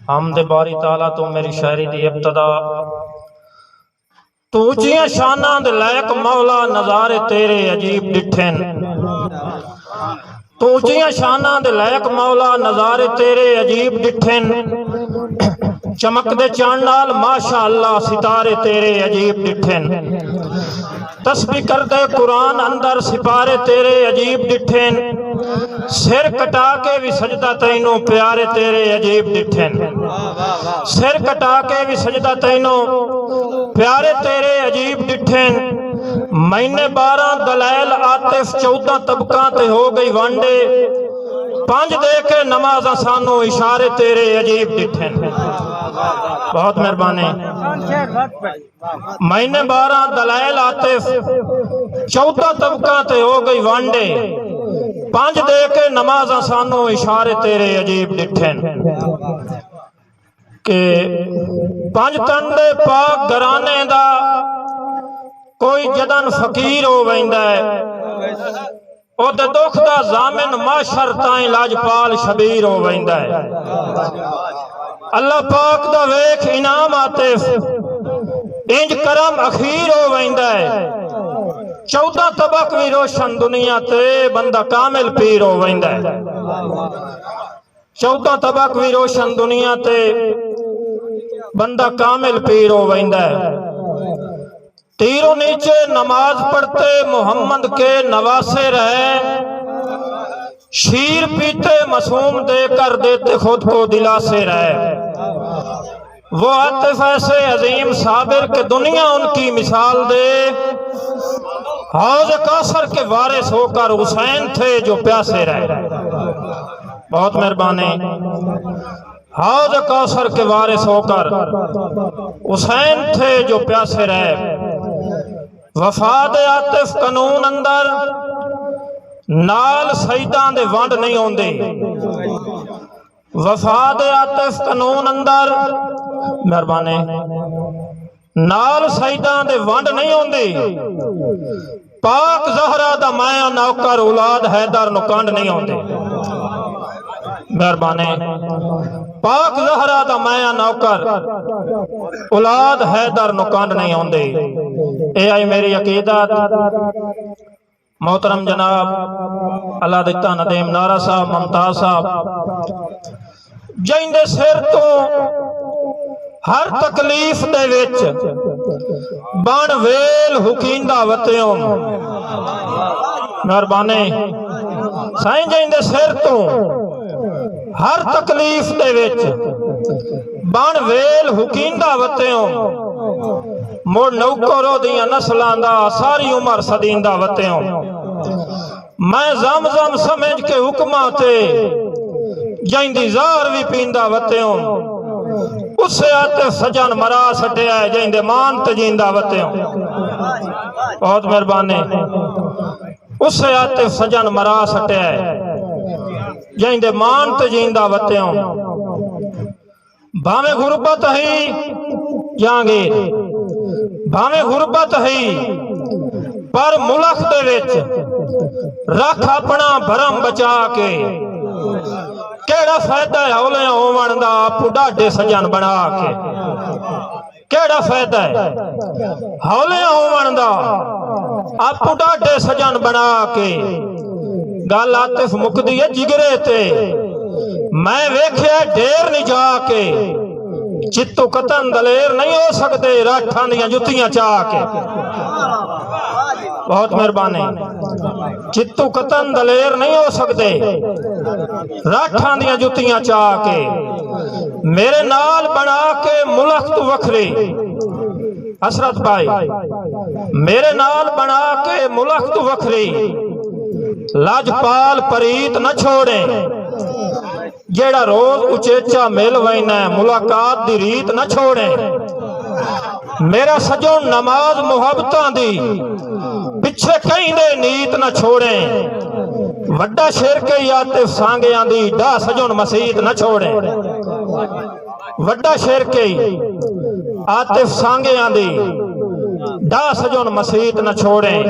حمد باری تعالیٰ تو میری شاعری دی ابتدا تو اچھیاں شاناں دے لائق مولا نظارے تیرے عجیب ڈٹھن تو اچھیاں شاناں دے لائق مولا نظارے تیرے عجیب ڈٹھن چمک دے چاندال ماشاءاللہ ستارے تیرے عجیب ڈٹھن تسبیح کر دے قرآن اندر سپارے تیرے عجیب ڈٹھن سر کٹا کے بھی سجدہ تینوں پیارے تیرے عجیب ڈٹھن سر کٹا کے بھی سجدہ تینوں پیارے تیرے عجیب ڈٹھن مہینے 12 دلائل عاطف 14 طبقاں تے ہو گئی وانڈے 5 دے کے نماز سانو اشارے تیرے عجیب ڈٹھن بہت مہربانی مہینے 12 دلائل عاطف 14 طبقاں تے ہو گئی وانڈے 5 دے کے نماز سانو اشارے تیرے عجیب ڈٹھن کہ 5 تندے پاک گرانے دا کوئی جدن فقیر ہو ویندا ہے او دے دکھ دا ضامن معاشر تائیں لاجپال شبیر ہو ویندا ہے اللہ پاک دا ویکھ انعام عاطف انج کرم اخیر ہو ویندا ہے 14 طبق بھی روشن دنیا تے بندہ کامل پیر ہو ویندا ہے 14 طبق بھی روشن دنیا تے بندہ کامل پیر ہو ویندا ہے تیروں نیچے نماز پڑھتے محمد کے نواسے رہے شیر پیتے معصوم دے کر دیتے خود کو دلاسے رہے وہ عاطف ایسے عظیم صابر کہ دنیا ان کی مثال دے حوض کوثر کے وارث ہو کر حسین تھے جو پیاسے رہے بہت مہربانی حوض کوثر کے وارث ہو کر حسین تھے جو پیاسے رہے وفاد عاطف قانون اندر نال سیداں دے ونڈ نہیں ہوندے وفاد عاطف قانون اندر مہربانی نال سیداں دے ونڈ نہیں ہوندے پاک زہرا دا مایا نوکر اولاد حیدر نکانڈ نہیں ہوندے مہربانی پاک زہرا دا مایا نوکر اولاد حیدر نکانڈ نہیں ہوندے اے آئی میری عقیدت محترم جناب اللہ دیتا ندیم نارا صاحب ممتاز صاحب جائندے سر تو ہر تکلیف دے وچ بان ویل حکیندہ وطیوں مہربانی سائیں جائندے سر تو ہر تکلیف دے وچ بان ویل حکیندہ وطیوں موڑ نوکرو دیاں نسلاں دا ساری عمر صدیندہ وطیوں میں زمزم سمجھ کے حکماتے جائندی زار بھی پیندہ وطیوں اس سے آتے سجن مرا سٹے آئے جائندے مان تجیندہ وطیوں بہت مہربانی اس سے آتے سجن مرا سٹے آئے جائندے مان تجیندہ وطیوں بھامے غربت ہی جانگیر بھامے غربت ہی پر ملک دے وچ رکھ اپنا بھرم بچا کے کیڑا فائدہ ہے ہولیاں ہومن دا آپو ڈاڈے سجن بنا کے کیڑا فائدہ ہے ہولیاں ہومن دا آپو ڈاڈے سجن بنا کے گل عاطف مکدی ہے جگرے تے میں ویکھیا ڈیر نہیں جا کے چتو قطن دلیر نہیں ہو سکتے راٹھاں دیاں جتیاں چاہ کے بہت مہربانی چتو قطن دلیر نہیں ہو سکتے راٹھاں دیاں جتیاں چاہ کے میرے نال بنا کے ملک تو وکھری حسرت بھائی میرے نال بنا کے ملک تو وکھری لاجپال پریت نہ چھوڑیں جیڑا روز اچیچا مل وینا ہے ملاقات دی ریت نہ چھوڑیں میرا سجون نماز محبتاں دی پچھے کہیں دے نیت نہ چھوڑیں وڈا شیر کے عاطف سانگیاں دی ڈا سجون مسیت نہ چھوڑیں وڈا شیر کے عاطف سانگیاں دی ڈا سجون مسیت نہ چھوڑیں